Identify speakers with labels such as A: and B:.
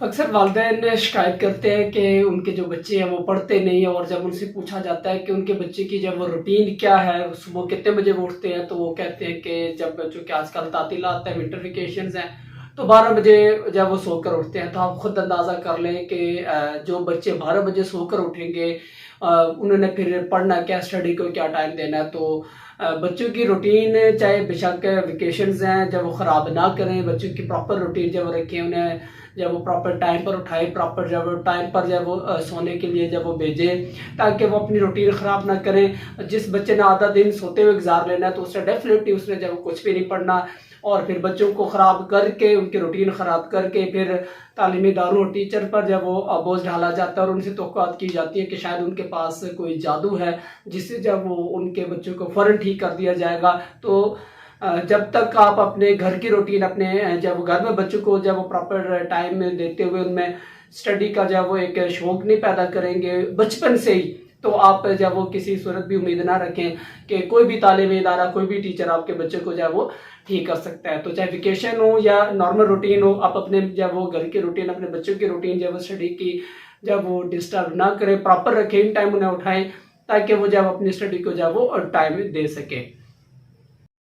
A: अक्सर वालिदैन शिकायत करते हैं कि उनके जो बच्चे हैं वो पढ़ते नहीं हैं, और जब उनसे पूछा जाता है कि उनके बच्चे की जब वो रूटीन क्या है, सुबह कितने बजे वो उठते हैं, तो वो कहते हैं कि जब चूँकि आजकल तातीलात है, विंटर वेकेशंस हैं, तो 12 बजे जब वो सोकर उठते हैं। तो आप खुद अंदाज़ा कर लें कि जो बच्चे 12 बजे सोकर उठेंगे, उन्होंने फिर पढ़ना क्या, स्टडी को क्या टाइम देना है। तो बच्चों की रूटीन चाहे बेशक वेकेशंस हैं, जब वो ख़राब ना करें, बच्चों की प्रॉपर रूटीन जब वो रखें, उन्हें जब वो प्रॉपर टाइम पर उठाएं, प्रॉपर जब टाइम पर जब वो सोने के लिए जब वो भेजें, ताकि वो अपनी रूटीन ख़राब ना करें। जिस बच्चे ने आधा दिन सोते हुए गुजार लेना है, तो उससे डेफिनेटली उसने जब कुछ भी नहीं पढ़ना, और फिर बच्चों को ख़राब करके, उनकी रूटीन ख़राब करके, फिर तालीमी इदारों और टीचर पर जब वो बोझ डाला जाता है और उनसे तौक़ुआत की जाती है कि शायद उनके पास कोई जादू है जिससे जब वो उनके बच्चों को फ़ौरन ठीक कर दिया जाएगा। तो जब तक आप अपने घर की रूटीन, अपने जब घर में बच्चों को जब वो प्रॉपर टाइम में देते हुए उनमें स्टडी का जब वो एक शौक़ नहीं पैदा करेंगे बचपन से ही, तो आप जब वो किसी सूरत भी उम्मीद ना रखें कि कोई भी तालीमी इदारा, कोई भी टीचर आपके बच्चे को जब वो ठीक कर सकता है। तो चाहे वेकेशन हो या नॉर्मल रूटीन हो, आप अपने जब वो घर की रूटीन, अपने बच्चों की रूटीन जब वो स्टडी की जब वो डिस्टर्ब ना करें, प्रॉपर रखें, इन टाइम उन्हें उठाएं, ताकि वो जब अपनी स्टडी को जब वो टाइम दे सकें।